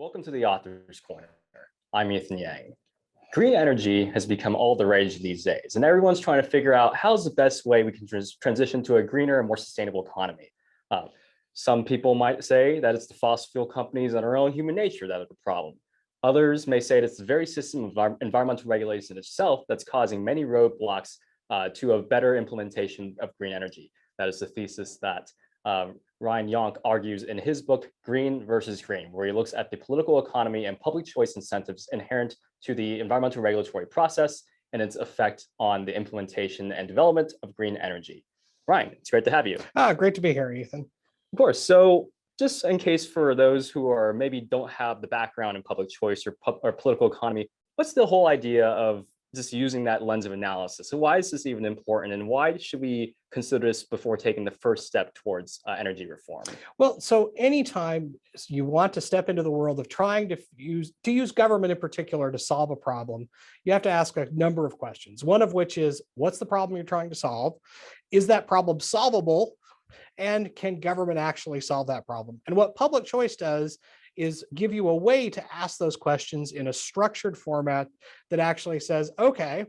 Welcome to the Author's Corner. I'm Ethan Yang. Green energy has become all the rage these days, and everyone's trying to figure out how's the best way we can transition to a greener and more sustainable economy. Some people might say that it's the fossil fuel companies and our own human nature that are the problem. Others may say it's the very system of environmental regulation itself that's causing many roadblocks to a better implementation of green energy. That is the thesis that Yonk argues in his book, Green versus Green, where he looks at the political economy and public choice incentives inherent to the environmental regulatory process and its effect on the implementation and development of green energy. Ryan, it's great to have you. Great to be here, Ethan. Of course. So just in case for those who are maybe don't have the background in public choice or political economy, what's the whole idea of just using that lens of analysis? So why is this even important, and why should we consider this before taking the first step towards energy reform? Well, so anytime you want to step into the world of trying to use government in particular to solve a problem, you have to ask a number of questions. One of which is, what's the problem you're trying to solve? Is that problem solvable? And can government actually solve that problem? And what public choice does is give you a way to ask those questions in a structured format that actually says, okay,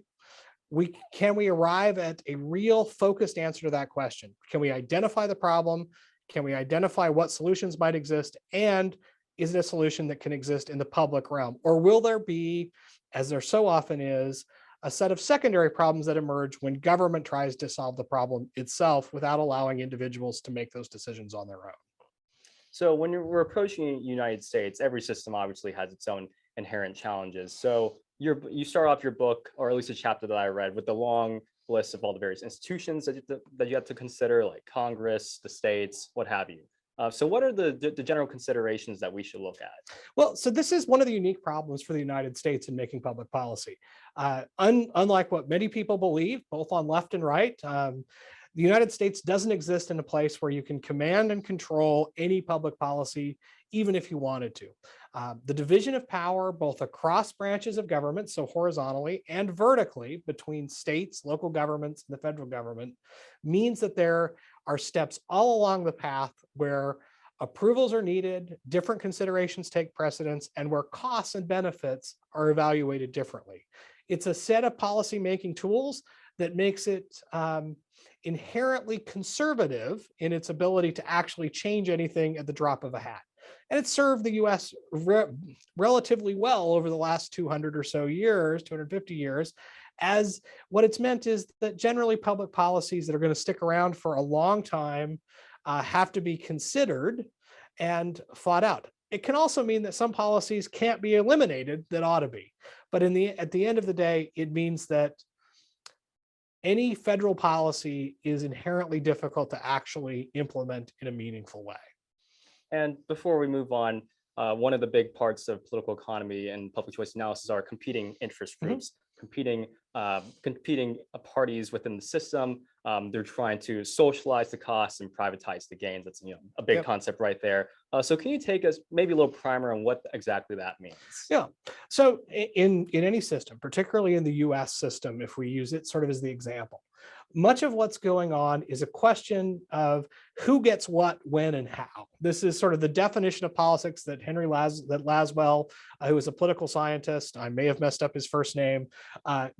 can we arrive at a real focused answer to that question? Can we identify the problem? Can we identify what solutions might exist? And is it a solution that can exist in the public realm? Or will there be, as there so often is, a set of secondary problems that emerge when government tries to solve the problem itself without allowing individuals to make those decisions on their own? So when we're approaching the United States, every system obviously has its own inherent challenges. So you start off your book, or at least a chapter that I read, with the long list of all the various institutions that you have to consider, like Congress, the states, what have you. So what are the general considerations that we should look at? Well, so this is one of the unique problems for the United States in making public policy. Unlike what many people believe, both on left and right, the United States doesn't exist in a place where you can command and control any public policy, even if you wanted to. The division of power, both across branches of government, so horizontally and vertically between states, local governments, and the federal government, means that there are steps all along the path where approvals are needed, different considerations take precedence, and where costs and benefits are evaluated differently. It's a set of policy-making tools that makes it inherently conservative in its ability to actually change anything at the drop of a hat. And it's served the US relatively well over the last 200 or so years, 250 years, as what it's meant is that generally public policies that are going to stick around for a long time have to be considered and fought out. It can also mean that some policies can't be eliminated that ought to be. But at the end of the day, it means that any federal policy is inherently difficult to actually implement in a meaningful way. And before we move on, one of the big parts of political economy and public choice analysis are competing interest groups, competing parties within the system. They're trying to socialize the costs and privatize the gains. That's a big concept right there. So can you take us maybe a little primer on what exactly that means? Yeah. So in any system, particularly in the US system, if we use it sort of as the example, much of what's going on is a question of who gets what, when, and how. This is sort of the definition of politics that Laswell, who is a political scientist, I may have messed up his first name,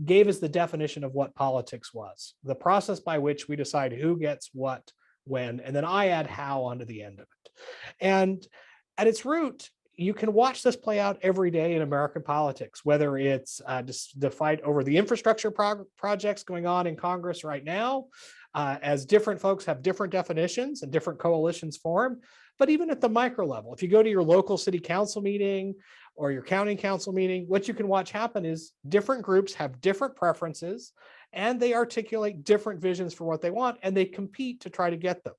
gave as the definition of what politics was. The process by which we decide who gets what, when, and then I add how onto the end of it. And at its root, you can watch this play out every day in American politics, whether it's just the fight over the infrastructure projects going on in Congress right now, as different folks have different definitions and different coalitions form, but even at the micro level. If you go to your local city council meeting or your county council meeting, what you can watch happen is different groups have different preferences and they articulate different visions for what they want, and they compete to try to get them.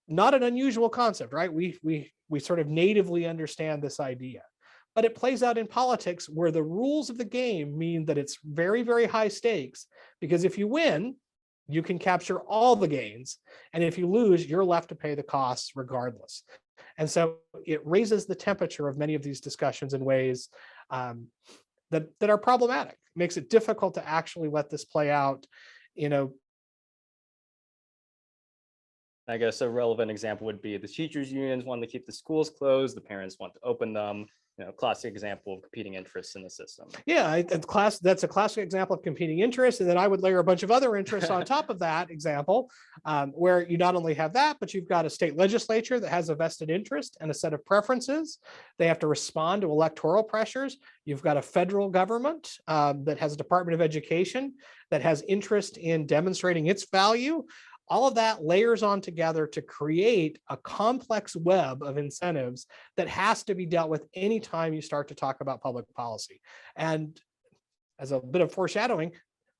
Not an unusual concept, right? We sort of natively understand this idea, but it plays out in politics where the rules of the game mean that it's very, very high stakes, because if you win, you can capture all the gains. And if you lose, you're left to pay the costs regardless. And so it raises the temperature of many of these discussions in ways that are problematic. It makes it difficult to actually let this play out, I guess a relevant example would be the teachers unions want to keep the schools closed, the parents want to open them. Classic example of competing interests in the system. Yeah, that's a classic example of competing interests. And then I would layer a bunch of other interests on top of that example, where you not only have that, but you've got a state legislature that has a vested interest and a set of preferences. They have to respond to electoral pressures. You've got a federal government that has a Department of Education that has interest in demonstrating its value. All of that layers on together to create a complex web of incentives that has to be dealt with anytime you start to talk about public policy. And as a bit of foreshadowing,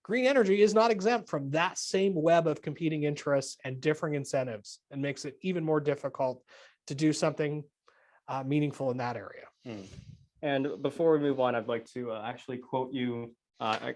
green energy is not exempt from that same web of competing interests and differing incentives, and makes it even more difficult to do something meaningful in that area. And before we move on, I'd like to actually quote you.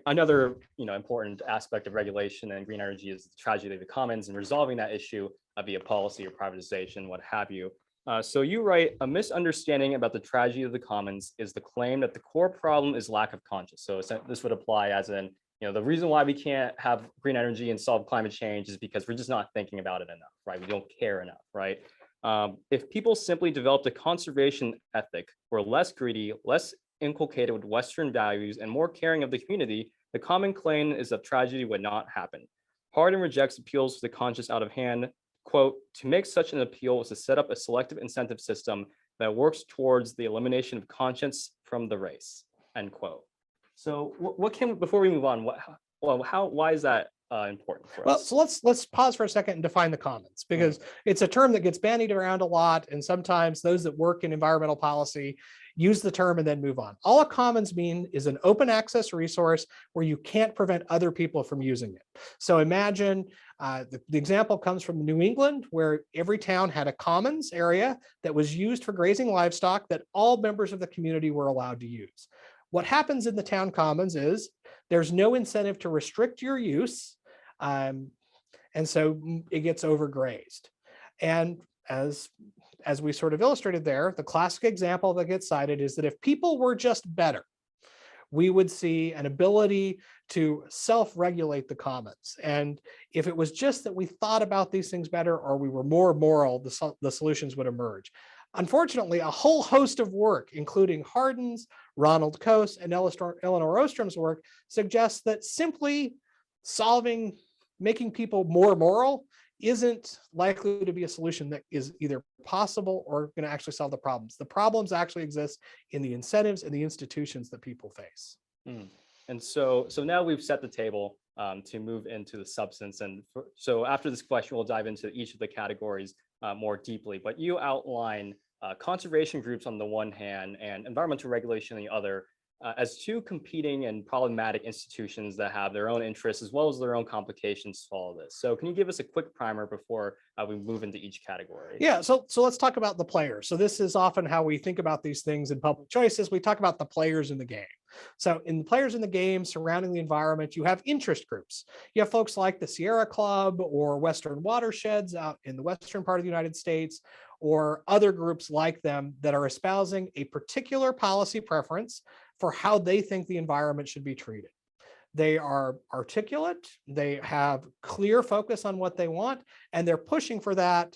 Another important aspect of regulation and green energy is the tragedy of the commons and resolving that issue via policy or privatization, what have you. So you write, a misunderstanding about the tragedy of the commons is the claim that the core problem is lack of conscience. So this would apply as in, the reason why we can't have green energy and solve climate change is because we're just not thinking about it enough, right? We don't care enough, right? If people simply developed a conservation ethic, were less greedy, less inculcated with Western values, and more caring of the community, the common claim is that tragedy would not happen. Hardin rejects appeals to the conscience out of hand. Quote, to make such an appeal is to set up a selective incentive system that works towards the elimination of conscience from the race, end quote. So before we move on, why is that important for us? Well, so let's pause for a second and define the commons, because it's a term that gets bandied around a lot, and sometimes those that work in environmental policy use the term and then move on. All a commons mean is an open access resource where you can't prevent other people from using it. So imagine the example comes from New England, where every town had a commons area that was used for grazing livestock that all members of the community were allowed to use. What happens in the town commons is there's no incentive to restrict your use, and so it gets overgrazed. And as we sort of illustrated there, the classic example that gets cited is that if people were just better, we would see an ability to self-regulate the commons. And if it was just that we thought about these things better, or we were more moral, the solutions would emerge. Unfortunately, a whole host of work, including Hardin's, Ronald Coase, and Eleanor Ostrom's work, suggests that simply making people more moral isn't likely to be a solution that is either possible or going to actually solve the problems. The problems actually exist in the incentives and the institutions that people face. And so now we've set the table to move into the substance. And so after this question, we'll dive into each of the categories more deeply. But you outline conservation groups on the one hand and environmental regulation on the other as two competing and problematic institutions that have their own interests as well as their own complications to all of this. So can you give us a quick primer before we move into each category? Yeah, so let's talk about the players. So this is often how we think about these things in public choices. We talk about the players in the game. So in the players in the game surrounding the environment, you have interest groups. You have folks like the Sierra Club or Western Watersheds out in the western part of the United States, or other groups like them that are espousing a particular policy preference for how they think the environment should be treated. They are articulate, they have clear focus on what they want, and they're pushing for that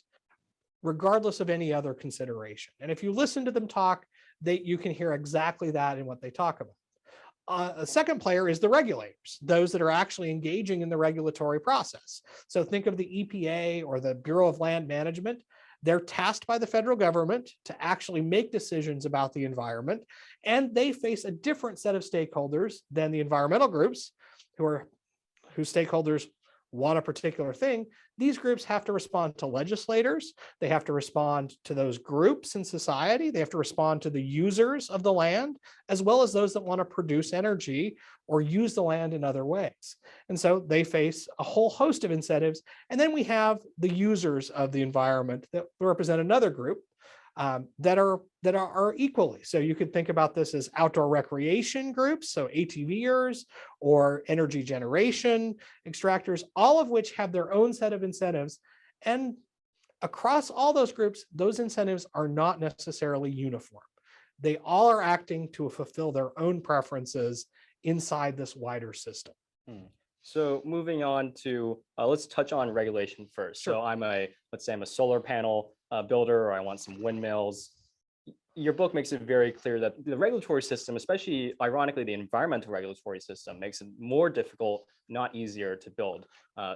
regardless of any other consideration. And if you listen to them talk, you can hear exactly that in what they talk about. A second player is the regulators, those that are actually engaging in the regulatory process. So think of the EPA or the Bureau of Land Management. They're tasked by the federal government to actually make decisions about the environment, and they face a different set of stakeholders than the environmental groups whose stakeholders want a particular thing. These groups have to respond to legislators. They have to respond to those groups in society. They have to respond to the users of the land, as well as those that want to produce energy or use the land in other ways. And so they face a whole host of incentives. And then we have the users of the environment that represent another group that are equally. So you could think about this as outdoor recreation groups, so ATVers or energy generation extractors, all of which have their own set of incentives. And across all those groups, those incentives are not necessarily uniform. They all are acting to fulfill their own preferences inside this wider system. So moving on to, let's touch on regulation first. Sure. So let's say I'm a solar panel builder, or I want some windmills. Your book makes it very clear that the regulatory system, especially ironically, the environmental regulatory system, makes it more difficult, not easier to build.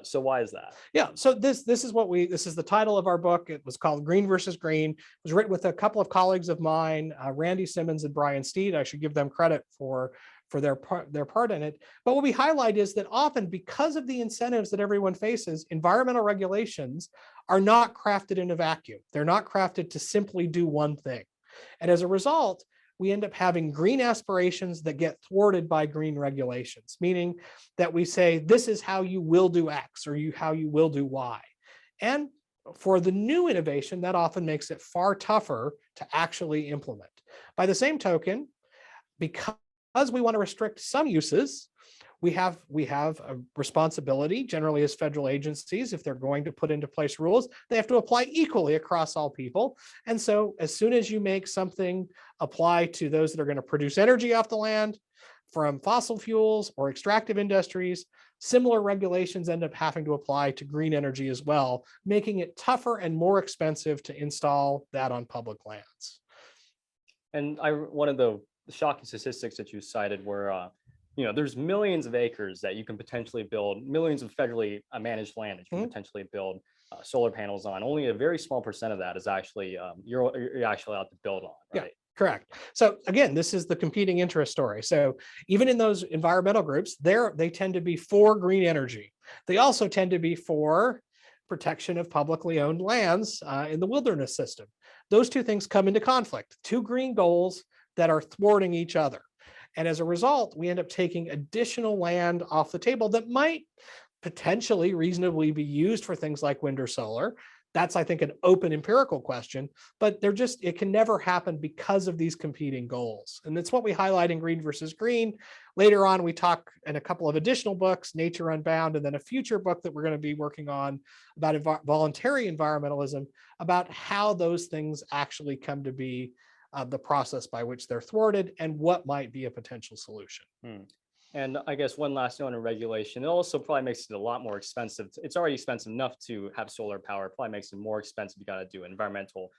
So why is that? Yeah, so this is the title of our book. It was called Green versus Green. It was written with a couple of colleagues of mine, Randy Simmons and Brian Steed. I should give them credit for their part in it. But what we highlight is that often, because of the incentives that everyone faces, environmental regulations are not crafted in a vacuum. They're not crafted to simply do one thing. And as a result, we end up having green aspirations that get thwarted by green regulations, meaning that we say, this is how you will do X, or how you will do Y. And for the new innovation, that often makes it far tougher to actually implement. By the same token, because we want to restrict some uses, we have a responsibility, generally as federal agencies, if they're going to put into place rules, they have to apply equally across all people. And so as soon as you make something apply to those that are going to produce energy off the land from fossil fuels or extractive industries, similar regulations end up having to apply to green energy as well, making it tougher and more expensive to install that on public lands. And one of the shocking statistics that you cited were, there's millions of acres that you can potentially build, millions of federally managed land that you can potentially build solar panels on. Only a very small percent of that is actually you're actually allowed to build on, right? Yeah, correct. So again, this is the competing interest story. So even in those environmental groups, they tend to be for green energy. They also tend to be for protection of publicly owned lands in the wilderness system. Those two things come into conflict, two green goals that are thwarting each other. And as a result, we end up taking additional land off the table that might potentially reasonably be used for things like wind or solar. That's, I think, an open empirical question, but it can never happen because of these competing goals. And that's what we highlight in Green versus Green. Later on, we talk in a couple of additional books, Nature Unbound, and then a future book that we're going to be working on about voluntary environmentalism, about how those things actually come to be, the process by which they're thwarted, and what might be a potential solution. And I guess one last note on regulation, it also probably makes it a lot more expensive. It's already expensive enough to have solar power. It probably makes it more expensive. You got to do environmental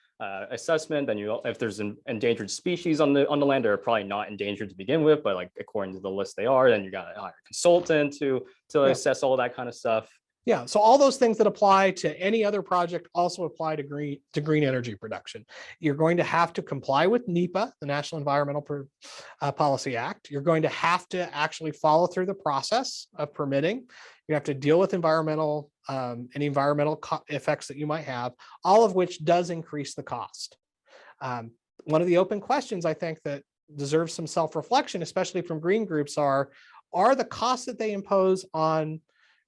assessment. Then if there's an endangered species on the land, they're probably not endangered to begin with, but like according to the list they are. Then you got to hire a consultant to assess all that kind of stuff. Yeah, so all those things that apply to any other project also apply to green energy production. You're going to have to comply with NEPA, the National Environmental Policy Act. You're going to have to actually follow through the process of permitting. You have to deal with environmental effects that you might have, all of which does increase the cost. One of the open questions I think that deserves some self-reflection, especially from green groups, are the costs that they impose on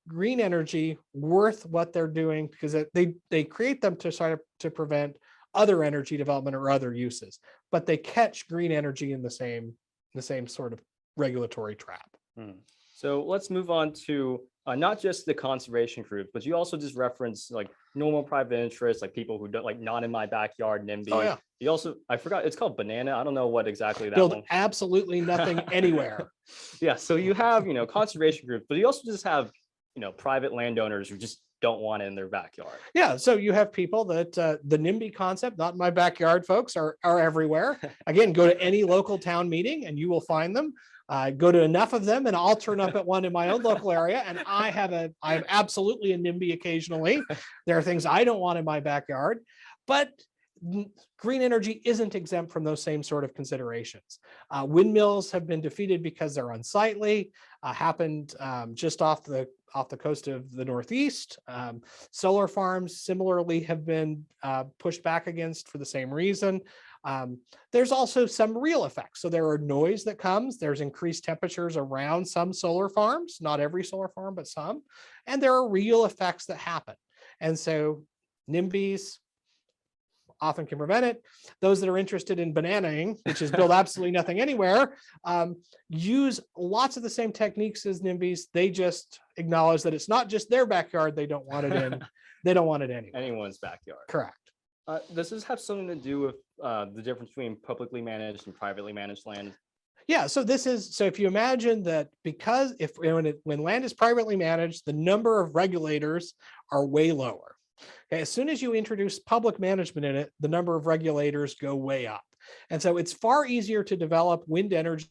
green energy worth what they're doing, because they create them to prevent other energy development or other uses, but they catch green energy in the same sort of regulatory trap. So let's move on to not just the conservation group, but you also just reference like normal private interests, like people who don't, like not in my backyard, NIMBY. Oh yeah. You also, I forgot, it's called banana. I don't know what exactly that Build one. absolutely nothing anywhere. Yeah. So you have, conservation groups, but you also just have, private landowners who just don't want it in their backyard. Yeah, so you have people that the NIMBY concept, not in my backyard, folks, are everywhere. Again, go to any local town meeting and you will find them. Go to enough of them and I'll turn up at one in my own local area, and I'm absolutely a NIMBY occasionally. There are things I don't want in my backyard, but green energy isn't exempt from those same sort of considerations. Windmills have been defeated because they're unsightly. Happened just off the coast of the Northeast. Solar farms similarly have been pushed back against for the same reason. There's also some real effects. So there are noise that comes. There's increased temperatures around some solar farms, not every solar farm, but some. And there are real effects that happen. And so NIMBYs often can prevent it. Those that are interested in bananaing, which is build absolutely nothing anywhere, use lots of the same techniques as NIMBYs. They just acknowledge that it's not just their backyard they don't want it in. They don't want it anywhere. Anyone's backyard. Correct. Does this have something to do with the difference between publicly managed and privately managed land? Yeah, so if you imagine that, because when land is privately managed, the number of regulators are way lower. Okay, as soon as you introduce public management in it, the number of regulators go way up. And so it's far easier to develop wind energy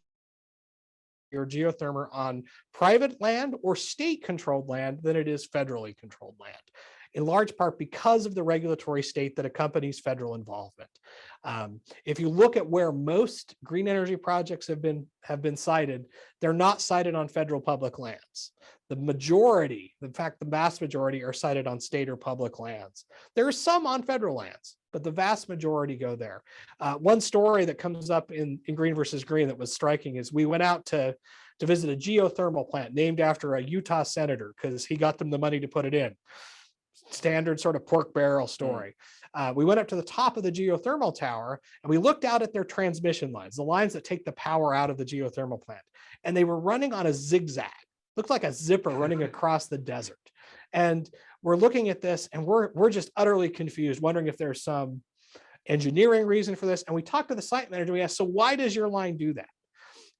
or geothermal on private land or state controlled land than it is federally controlled land, in large part because of the regulatory state that accompanies federal involvement. If you look at where most green energy projects have been cited, they're not cited on federal public lands. The majority, in fact, the vast majority, are cited on state or public lands. There are some on federal lands, but the vast majority go there. One story that comes up in Green versus Green that was striking is we went out to visit a geothermal plant named after a Utah senator because he got them the money to put it in. Standard sort of pork barrel story. We went up to the top of the geothermal tower and we looked out at their transmission lines, the lines that take the power out of the geothermal plant. And they were running on a zigzag, looked like a zipper running across the desert. And we're looking at this and we're just utterly confused, wondering if there's some engineering reason for this. And we talked to the site manager, we asked, so why does your line do that?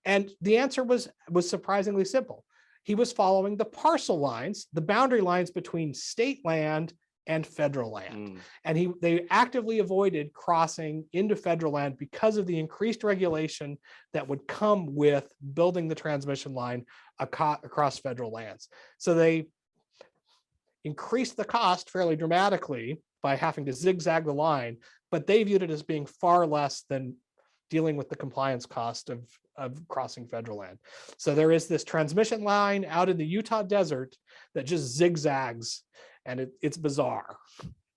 And the answer was surprisingly simple. He was following the parcel lines, the boundary lines between state land and federal land. And they actively avoided crossing into federal land because of the increased regulation that would come with building the transmission line across federal lands. So they increased the cost fairly dramatically by having to zigzag the line, but they viewed it as being far less than dealing with the compliance cost of crossing federal land. So there is this transmission line out in the Utah desert that just zigzags, and it's bizarre.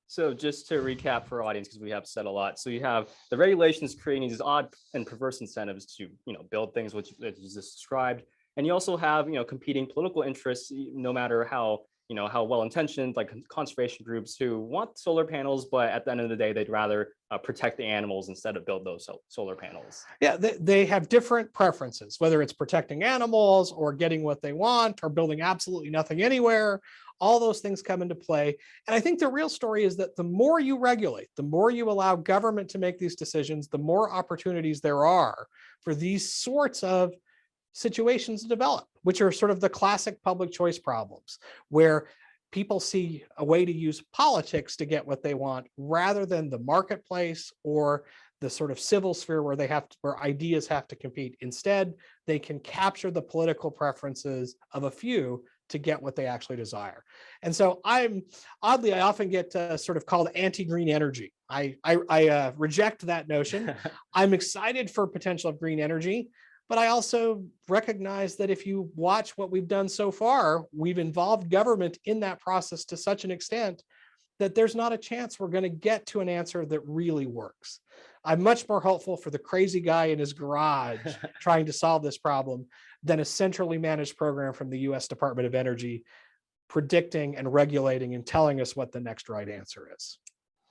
So just to recap for our audience, because we have said a lot. So you have the regulations creating these odd and perverse incentives to build things which you just described, and you also have competing political interests, no matter how how well-intentioned, like conservation groups who want solar panels, but at the end of the day, they'd rather protect the animals instead of build those solar panels. Yeah, they have different preferences, whether it's protecting animals or getting what they want or building absolutely nothing anywhere. All those things come into play. And I think the real story is that the more you regulate, the more you allow government to make these decisions, the more opportunities there are for these sorts of situations to develop, which are sort of the classic public choice problems, where people see a way to use politics to get what they want rather than the marketplace or the sort of civil sphere where ideas have to compete. Instead, they can capture the political preferences of a few to get what they actually desire. And so I often get sort of called anti-green energy. I reject that notion. I'm excited for potential of green energy, but I also recognize that if you watch what we've done so far, we've involved government in that process to such an extent that there's not a chance we're going to get to an answer that really works. I'm much more hopeful for the crazy guy in his garage trying to solve this problem than a centrally managed program from the US Department of Energy predicting and regulating and telling us what the next right answer is.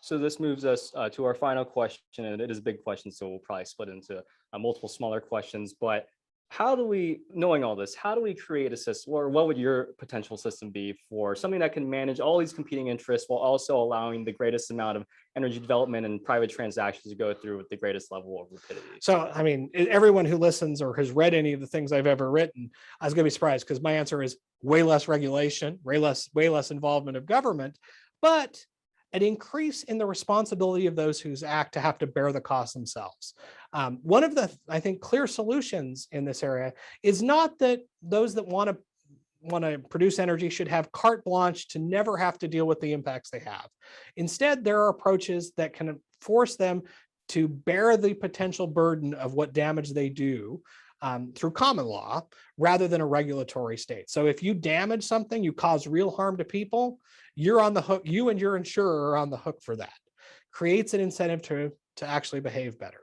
So this moves us to our final question, and it is a big question, so we'll probably split into multiple smaller questions. But how do we, knowing all this, how do we create a system, or what would your potential system be for something that can manage all these competing interests while also allowing the greatest amount of energy development and private transactions to go through with the greatest level of rapidity? So, I mean, everyone who listens or has read any of the things I've ever written, I was going to be surprised because my answer is way less regulation, way less involvement of government, but an increase in the responsibility of those whose act to have to bear the cost themselves. One of the, I think, clear solutions in this area is not that those that want to produce energy should have carte blanche to never have to deal with the impacts they have. Instead, there are approaches that can force them to bear the potential burden of what damage they do through common law rather than a regulatory state. So if you damage something, you cause real harm to people, you're on the hook, you and your insurer are on the hook for that. Creates an incentive to actually behave better.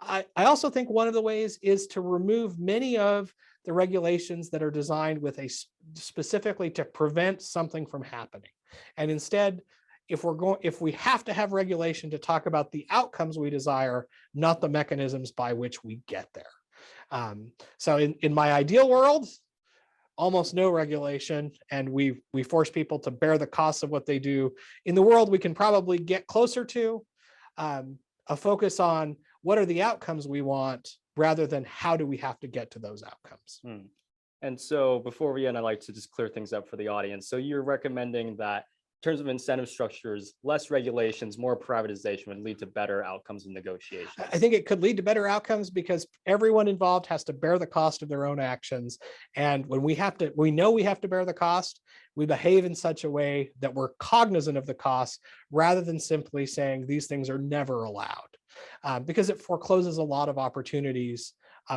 I also think one of the ways is to remove many of the regulations that are designed with specifically to prevent something from happening. And instead, if we have to have regulation to talk about the outcomes we desire, not the mechanisms by which we get there. So in my ideal world, almost no regulation, and we force people to bear the costs of what they do. In the world we can probably get closer to a focus on what are the outcomes we want rather than how do we have to get to those outcomes. And so before we end, I'd like to just clear things up for the audience. So you're recommending that in terms of incentive structures, less regulations, more privatization would lead to better outcomes in negotiations. I think it could lead to better outcomes because everyone involved has to bear the cost of their own actions. And when we know we have to bear the cost, we behave in such a way that we're cognizant of the costs rather than simply saying these things are never allowed, because it forecloses a lot of opportunities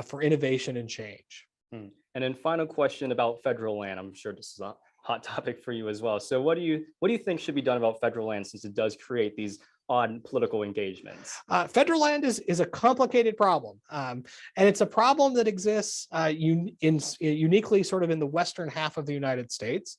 for innovation and change. And then final question about federal land. I'm sure this is a hot topic for you as well. So what do you think should be done about federal land, since it does create these odd political engagements? Federal land is a complicated problem, and it's a problem that exists uniquely sort of in the western half of the United States.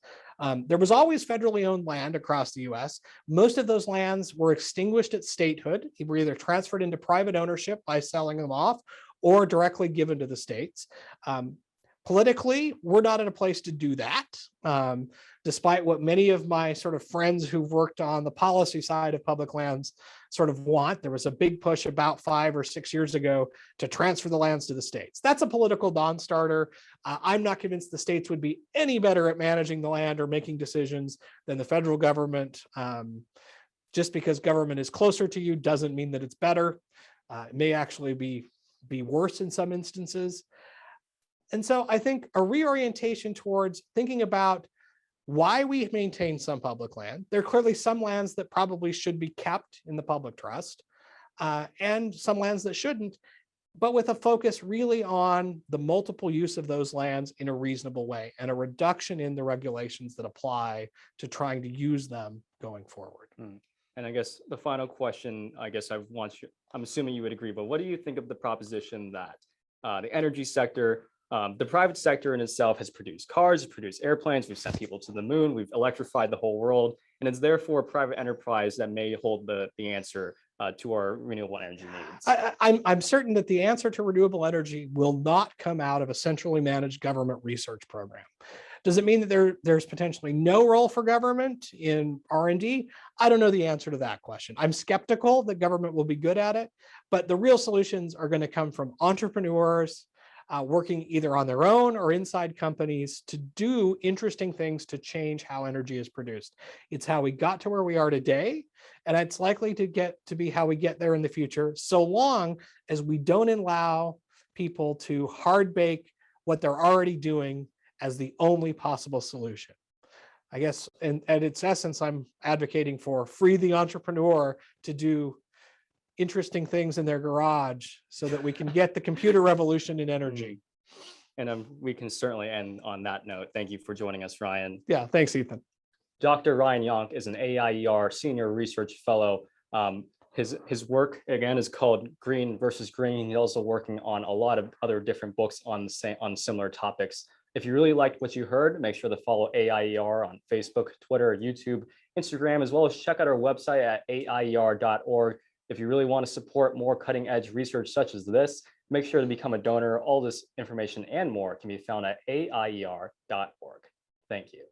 There was always federally owned land across the US. Most of those lands were extinguished at statehood. They were either transferred into private ownership by selling them off or directly given to the states. Politically, we're not in a place to do that, despite what many of my sort of friends who've worked on the policy side of public lands sort of want. There was a big push about 5 or 6 years ago to transfer the lands to the states. That's a political non-starter. I'm not convinced the states would be any better at managing the land or making decisions than the federal government. Just because government is closer to you doesn't mean that it's better. It may actually be worse in some instances. And so I think a reorientation towards thinking about why we maintain some public land. There are clearly some lands that probably should be kept in the public trust, and some lands that shouldn't, but with a focus really on the multiple use of those lands in a reasonable way and a reduction in the regulations that apply to trying to use them going forward. And I guess the final question, I'm assuming you would agree, but what do you think of the proposition that the energy sector, the private sector in itself has produced cars, produced airplanes, we've sent people to the moon, we've electrified the whole world, and it's therefore private enterprise that may hold the answer to our renewable energy needs? I'm certain that the answer to renewable energy will not come out of a centrally managed government research program. Does it mean that there's potentially no role for government in R&D? I don't know the answer to that question. I'm skeptical that government will be good at it, but the real solutions are going to come from entrepreneurs, working either on their own or inside companies to do interesting things to change how energy is produced. It's how we got to where we are today, and it's likely to be how we get there in the future, so long as we don't allow people to hard bake what they're already doing as the only possible solution. I guess, and at its essence, I'm advocating for free the entrepreneur to do interesting things in their garage so that we can get the computer revolution in energy. And we can certainly end on that note. Thank you for joining us, Ryan. Yeah, thanks, Ethan. Dr. Ryan Yonk is an AIER Senior Research Fellow. His work, again, is called Green versus Green. He's also working on a lot of other different books on similar topics. If you really liked what you heard, make sure to follow AIER on Facebook, Twitter, YouTube, Instagram, as well as check out our website at aier.org. If you really want to support more cutting edge research such as this, make sure to become a donor. All this information and more can be found at aier.org. Thank you.